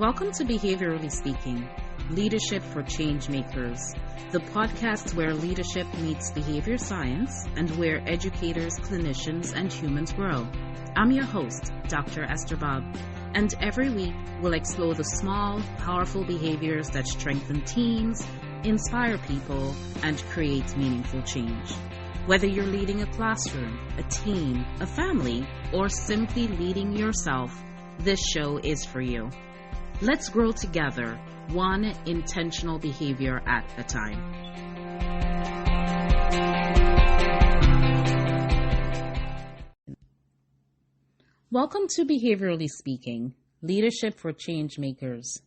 Welcome to Behaviorally Speaking, Leadership for Changemakers, the podcast where leadership meets behavior science and where educators, clinicians, and humans grow. I'm your host, Dr. Esther Bubb, and every week we'll explore the small, powerful behaviors that strengthen teams, inspire people, and create meaningful change. Whether you're leading a classroom, a team, a family, or simply leading yourself, this show is for you. Let's grow together, one intentional behavior at a time. Welcome to Behaviorally Speaking, Leadership for Changemakers.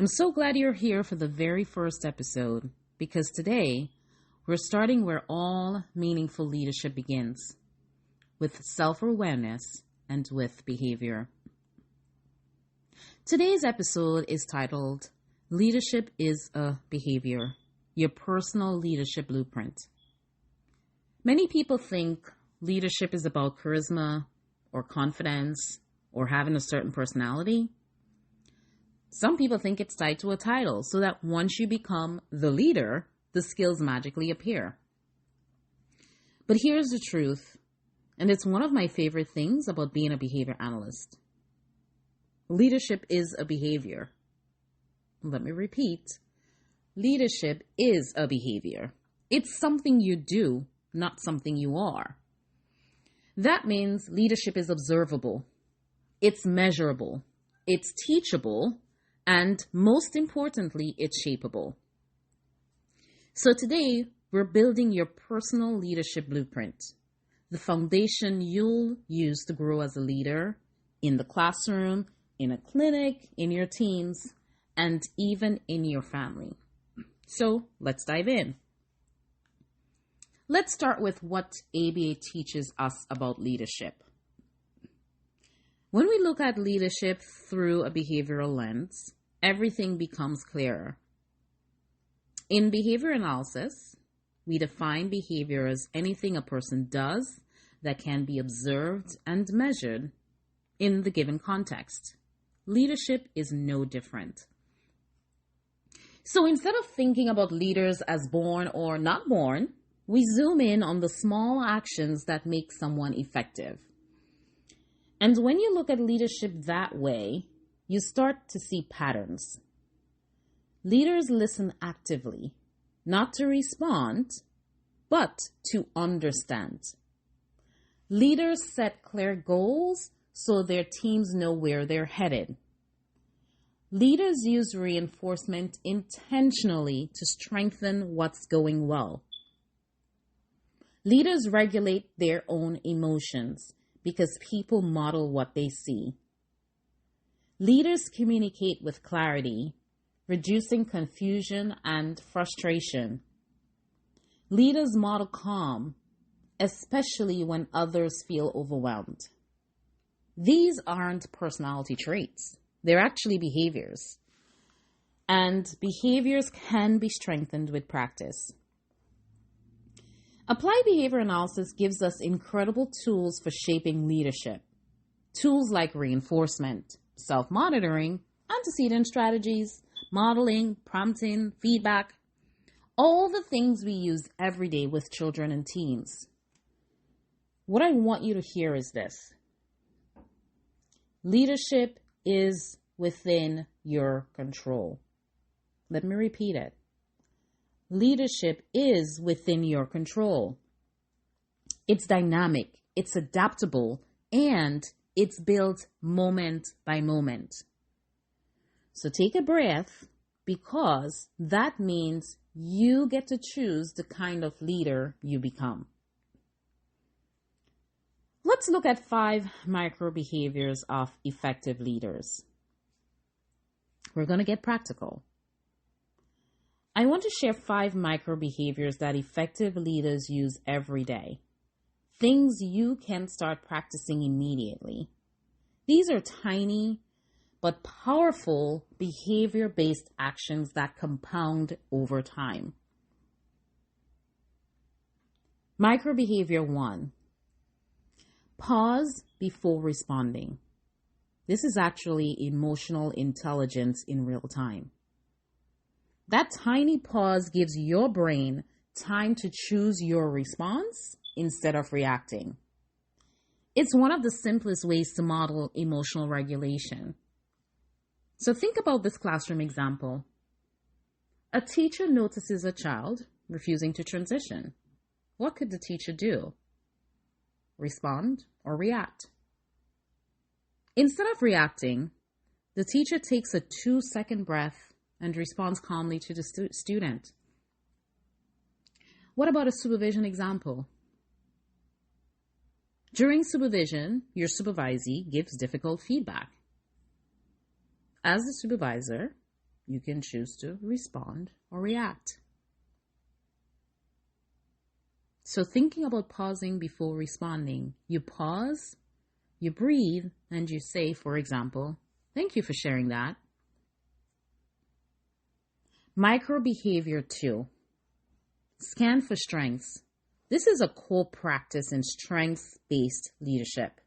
I'm so glad you're here for the very first episode, because today we're starting where all meaningful leadership begins, with self-awareness and with behavior. Today's episode is titled, Leadership is a Behavior, Your Personal Leadership Blueprint. Many people think leadership is about charisma or confidence or having a certain personality. Some people think it's tied to a title so that once you become the leader, the skills magically appear. But here's the truth, and it's one of my favorite things about being a behavior analyst. Leadership is a behavior. Let me repeat. Leadership is a behavior. It's something you do, not something you are. That means leadership is observable. It's measurable. It's teachable. And most importantly, it's shapeable. So today, we're building your personal leadership blueprint, the foundation you'll use to grow as a leader in the classroom, in a clinic, in your teams, and even in your family. So let's dive in. Let's start with what ABA teaches us about leadership. When we look at leadership through a behavioral lens, everything becomes clearer. In behavior analysis, we define behavior as anything a person does that can be observed and measured in the given context. Leadership is no different. So instead of thinking about leaders as born or not born, we zoom in on the small actions that make someone effective. And when you look at leadership that way, you start to see patterns. Leaders listen actively, not to respond, but to understand. Leaders set clear goals so their teams know where they're headed. Leaders use reinforcement intentionally to strengthen what's going well. Leaders regulate their own emotions because people model what they see. Leaders communicate with clarity, reducing confusion and frustration. Leaders model calm, especially when others feel overwhelmed. These aren't personality traits. They're actually behaviors. And behaviors can be strengthened with practice. Applied behavior analysis gives us incredible tools for shaping leadership. Tools like reinforcement, self-monitoring, antecedent strategies, modeling, prompting, feedback. All the things we use every day with children and teens. What I want you to hear is this. Leadership is within your control. Let me repeat it. Leadership is within your control. It's dynamic, it's adaptable, and it's built moment by moment. So take a breath, because that means you get to choose the kind of leader you become. Let's look at 5 microbehaviors of effective leaders. We're going to get practical. I want to share 5 microbehaviors that effective leaders use every day. Things you can start practicing immediately. These are tiny but powerful behavior-based actions that compound over time. Microbehavior 1. Pause before responding. This is actually emotional intelligence in real time. That tiny pause gives your brain time to choose your response instead of reacting. It's one of the simplest ways to model emotional regulation. So think about this classroom example. A teacher notices a child refusing to transition. What could the teacher do? Respond or react? Instead of reacting, the teacher takes a 2-second breath and responds calmly to the student. What about a supervision example? During supervision, your supervisee gives difficult feedback. As the supervisor, you can choose to respond or react. So thinking about pausing before responding, you pause, you breathe, and you say, for example, "Thank you for sharing that." Microbehavior 2. Scan for strengths. This is a core practice in strengths-based leadership.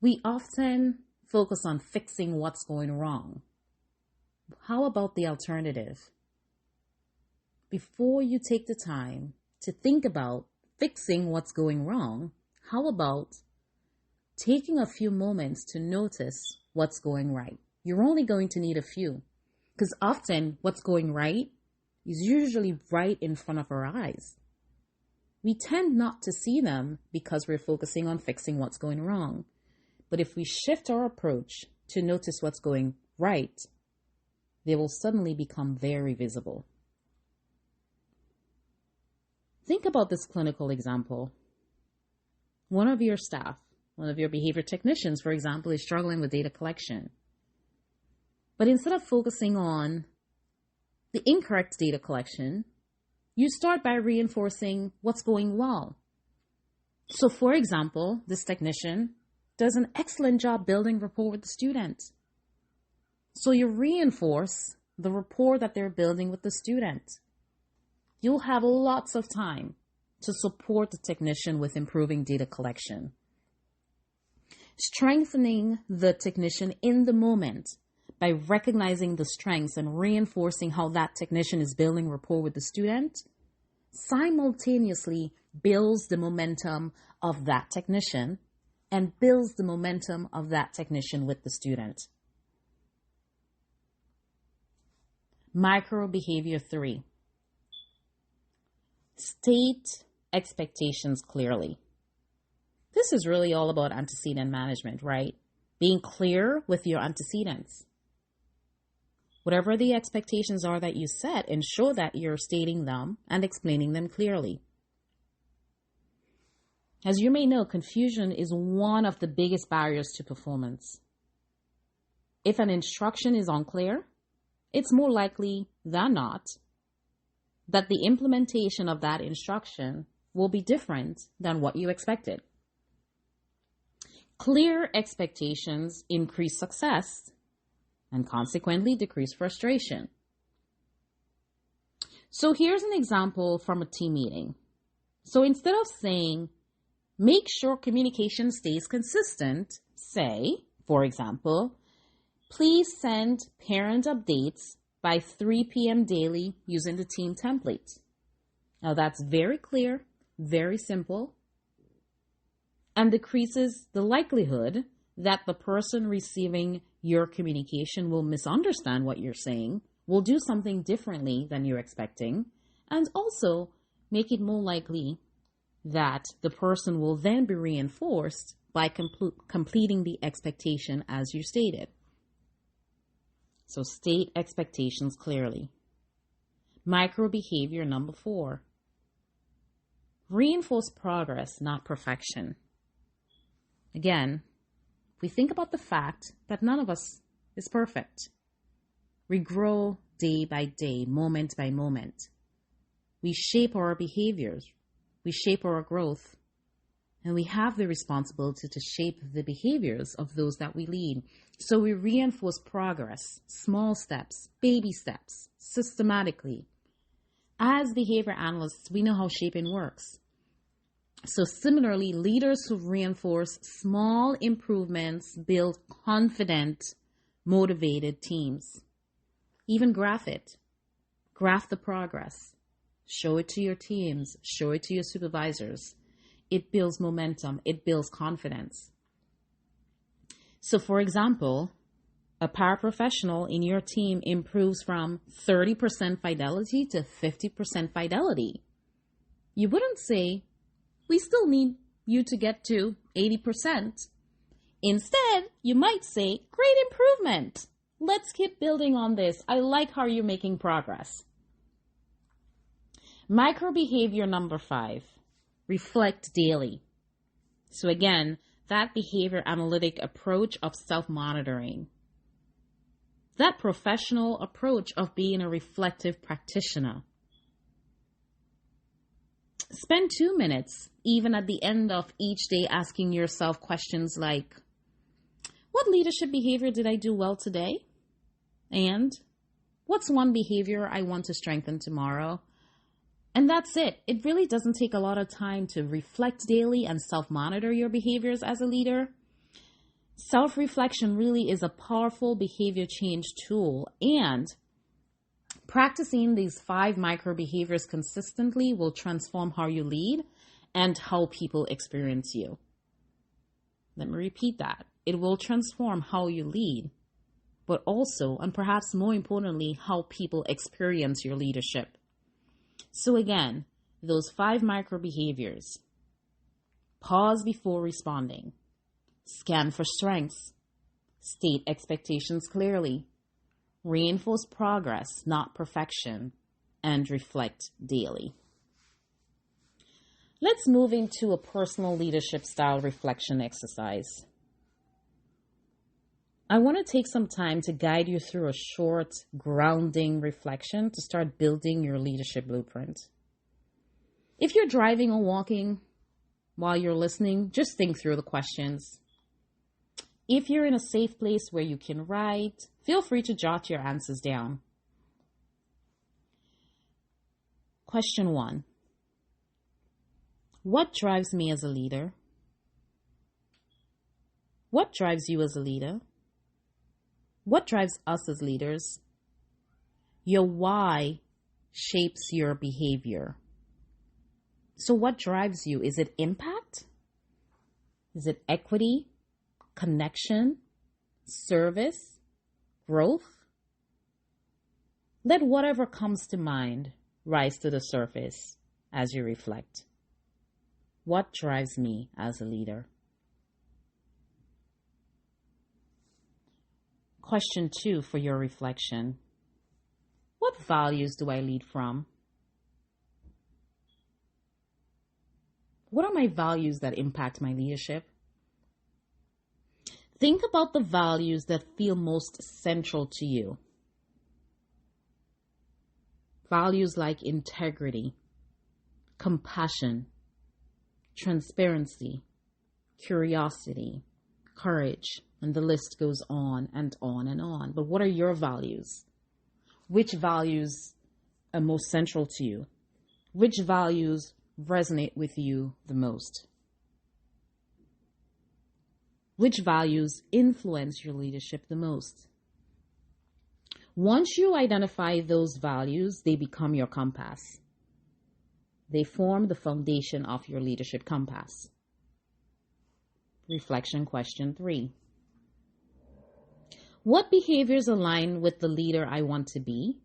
We often focus on fixing what's going wrong. How about the alternative? Before you take the time to think about fixing what's going wrong, how about taking a few moments to notice what's going right? You're only going to need a few, because often what's going right is usually right in front of our eyes. We tend not to see them because we're focusing on fixing what's going wrong. But if we shift our approach to notice what's going right, they will suddenly become very visible. Think about this clinical example. One of your staff, one of your behavior technicians, for example, is struggling with data collection. But instead of focusing on the incorrect data collection, you start by reinforcing what's going well. So, for example, this technician does an excellent job building rapport with the student. So you reinforce the rapport that they're building with the student. You'll have lots of time to support the technician with improving data collection. Strengthening the technician in the moment by recognizing the strengths and reinforcing how that technician is building rapport with the student simultaneously builds the momentum of that technician and builds the momentum of that technician with the student. Microbehavior 3. State expectations clearly. This is really all about antecedent management, right? Being clear with your antecedents. Whatever the expectations are that you set, ensure that you're stating them and explaining them clearly. As you may know, confusion is one of the biggest barriers to performance. If an instruction is unclear, it's more likely than not that the implementation of that instruction will be different than what you expected. Clear expectations increase success and consequently decrease frustration. So here's an example from a team meeting. So instead of saying, make sure communication stays consistent, say, for example, please send parent updates by 3 p.m. daily using the team template. Now that's very clear, very simple, and decreases the likelihood that the person receiving your communication will misunderstand what you're saying, will do something differently than you're expecting, and also make it more likely that the person will then be reinforced by completing the expectation as you stated. So state expectations clearly. Microbehavior number 4. Reinforce progress, not perfection. Again, we think about the fact that none of us is perfect. We grow day by day, moment by moment. We shape our behaviors. We shape our growth. And we have the responsibility to shape the behaviors of those that we lead. So we reinforce progress, small steps, baby steps, systematically. As behavior analysts, we know how shaping works. So similarly, leaders who reinforce small improvements build confident, motivated teams. Even graph it. Graph the progress. Show it to your teams. Show it to your supervisors. It builds momentum. It builds confidence. So for example, a paraprofessional in your team improves from 30% fidelity to 50% fidelity. You wouldn't say, we still need you to get to 80%. Instead, you might say, great improvement. Let's keep building on this. I like how you're making progress. Microbehavior number 5, reflect daily. So again, that behavior analytic approach of self-monitoring. That professional approach of being a reflective practitioner. Spend 2 minutes, even at the end of each day, asking yourself questions like, what leadership behavior did I do well today? And what's one behavior I want to strengthen tomorrow? And that's it. It really doesn't take a lot of time to reflect daily and self-monitor your behaviors as a leader. Self-reflection really is a powerful behavior change tool, and practicing these 5 micro behaviors consistently will transform how you lead and how people experience you. Let me repeat that. It will transform how you lead, but also, and perhaps more importantly, how people experience your leadership. So again, those 5 micro behaviors. Pause before responding. Scan for strengths. State expectations clearly. Reinforce progress, not perfection. And reflect daily. Let's move into a personal leadership style reflection exercise. I want to take some time to guide you through a short, grounding reflection to start building your leadership blueprint. If you're driving or walking while you're listening, just think through the questions. If you're in a safe place where you can write, feel free to jot your answers down. Question 1. What drives me as a leader? What drives you as a leader? What drives us as leaders? Your why shapes your behavior. So what drives you? Is it impact? Is it equity, connection, service, growth? Let whatever comes to mind rise to the surface as you reflect. What drives me as a leader? Question 2 for your reflection. What values do I lead from? What are my values that impact my leadership? Think about the values that feel most central to you. Values like integrity, compassion, transparency, curiosity, courage, and the list goes on and on and on. But what are your values? Which values are most central to you? Which values resonate with you the most? Which values influence your leadership the most? Once you identify those values, they become your compass. They form the foundation of your leadership compass. Reflection question 3. What behaviors align with the leader I want to be?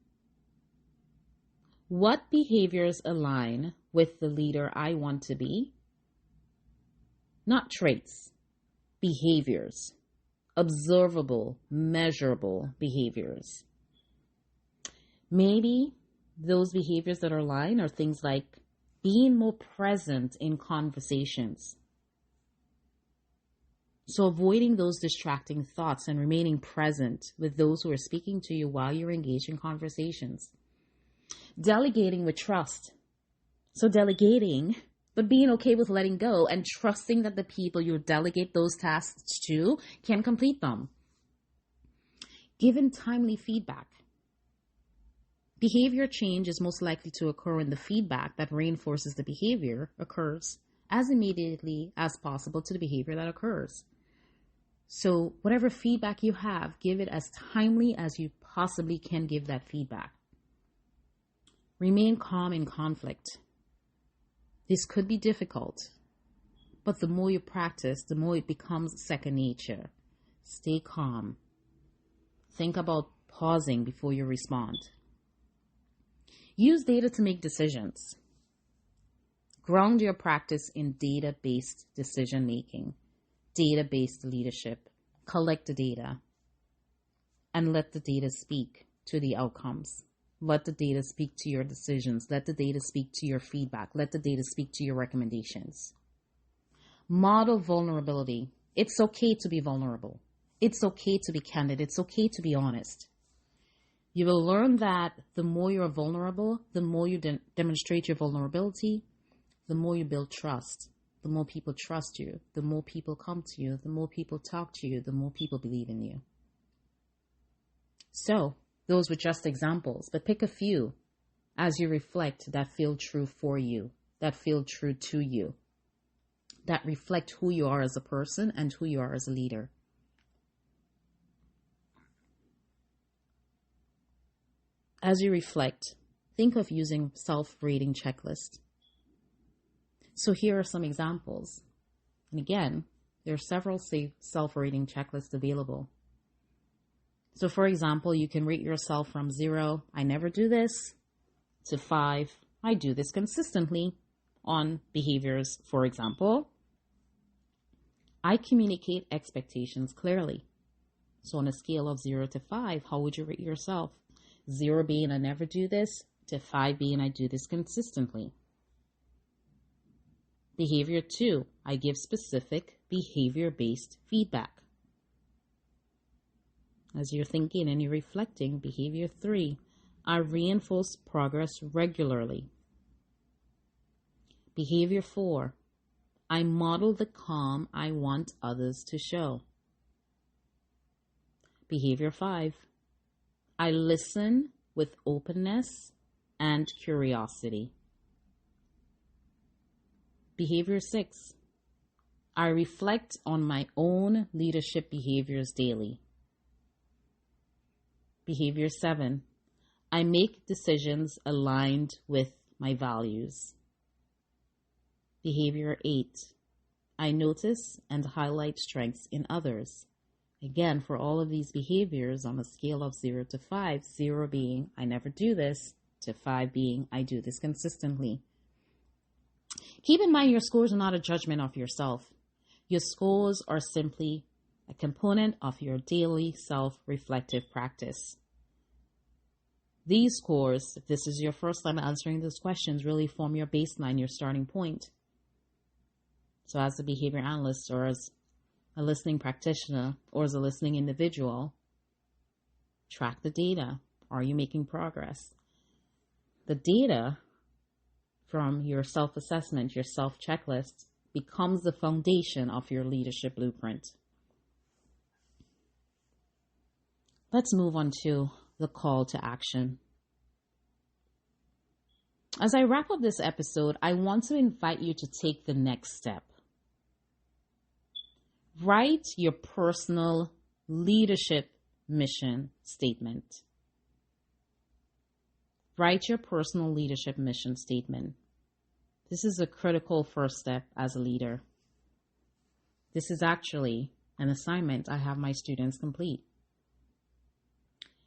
What behaviors align with the leader I want to be? Not traits, behaviors. Observable, measurable behaviors. Maybe those behaviors that are aligned are things like being more present in conversations. So avoiding those distracting thoughts and remaining present with those who are speaking to you while you're engaged in conversations. Delegating with trust. So delegating, but being okay with letting go and trusting that the people you delegate those tasks to can complete them. Giving timely feedback. Behavior change is most likely to occur when the feedback that reinforces the behavior occurs as immediately as possible to the behavior that occurs. So whatever feedback you have, give it as timely as you possibly can give that feedback. Remain calm in conflict. This could be difficult, but the more you practice, the more it becomes second nature. Stay calm. Think about pausing before you respond. Use data to make decisions. Ground your practice in data-based decision-making, data-based leadership. Collect the data and let the data speak to the outcomes. Let the data speak to your decisions. Let the data speak to your feedback. Let the data speak to your recommendations. Model vulnerability. It's okay to be vulnerable. It's okay to be candid. It's okay to be honest. You will learn that the more you're vulnerable, the more you demonstrate your vulnerability, the more you build trust. The more people trust you, the more people come to you, the more people talk to you, the more people believe in you. So, those were just examples, but pick a few as you reflect that feel true for you, that feel true to you, that reflect who you are as a person and who you are as a leader. As you reflect, think of using self-rating checklists. So here are some examples. And again, there are several self-rating checklists available. So for example, you can rate yourself from 0, I never do this, to 5, I do this consistently on behaviors. For example, I communicate expectations clearly. So on a scale of 0 to 5, how would you rate yourself? 0 being I never do this, to 5 being I do this consistently. Behavior 2, I give specific behavior-based feedback. As you're thinking and you're reflecting, behavior 3, I reinforce progress regularly. Behavior 4, I model the calm I want others to show. Behavior 5, I listen with openness and curiosity. Behavior 6, I reflect on my own leadership behaviors daily. Behavior 7, I make decisions aligned with my values. Behavior 8, I notice and highlight strengths in others. Again, for all of these behaviors on a scale of 0 to 5, 0 being I never do this, to 5 being I do this consistently. Keep in mind your scores are not a judgment of yourself. Your scores are simply a component of your daily self-reflective practice. These scores, if this is your first time answering these questions, really form your baseline, your starting point. So as a behavior analyst or as a listening practitioner or as a listening individual, track the data. Are you making progress? The data from your self-assessment, your self-checklist, becomes the foundation of your leadership blueprint. Let's move on to the call to action. As I wrap up this episode, I want to invite you to take the next step. Write your personal leadership mission statement. Write your personal leadership mission statement. This is a critical first step as a leader. This is actually an assignment I have my students complete.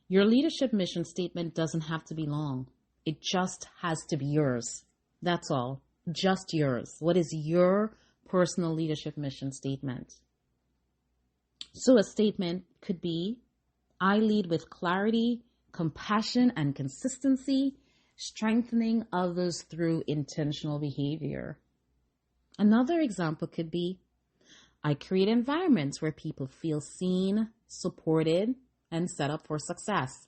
Your leadership mission statement doesn't have to be long. It just has to be yours. That's all. Just yours. What is your personal leadership mission statement? So a statement could be, I lead with clarity, compassion, and consistency, strengthening others through intentional behavior. Another example could be, I create environments where people feel seen, supported, and set up for success.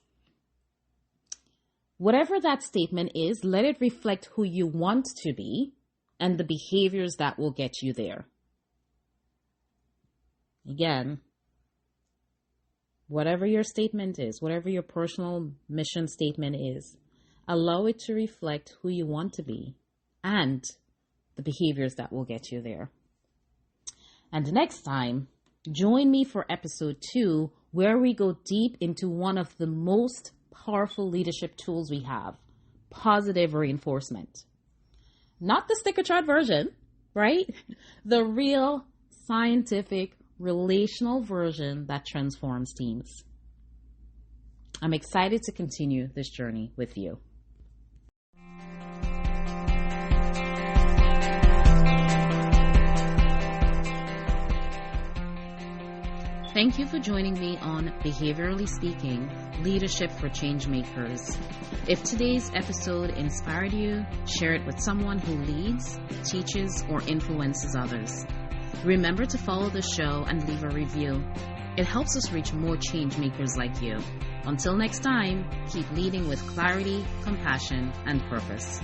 Whatever that statement is, let it reflect who you want to be and the behaviors that will get you there. Again, whatever your statement is, whatever your personal mission statement is, allow it to reflect who you want to be and the behaviors that will get you there. And next time, join me for episode 2, where we go deep into one of the most powerful leadership tools we have, positive reinforcement. Not the sticker chart version, right? The real scientific relational version that transforms teams. I'm excited to continue this journey with you. Thank you for joining me on Behaviorally Speaking, Leadership for Changemakers. If today's episode inspired you, share it with someone who leads, teaches, or influences others. Remember to follow the show and leave a review. It helps us reach more changemakers like you. Until next time, keep leading with clarity, compassion, and purpose.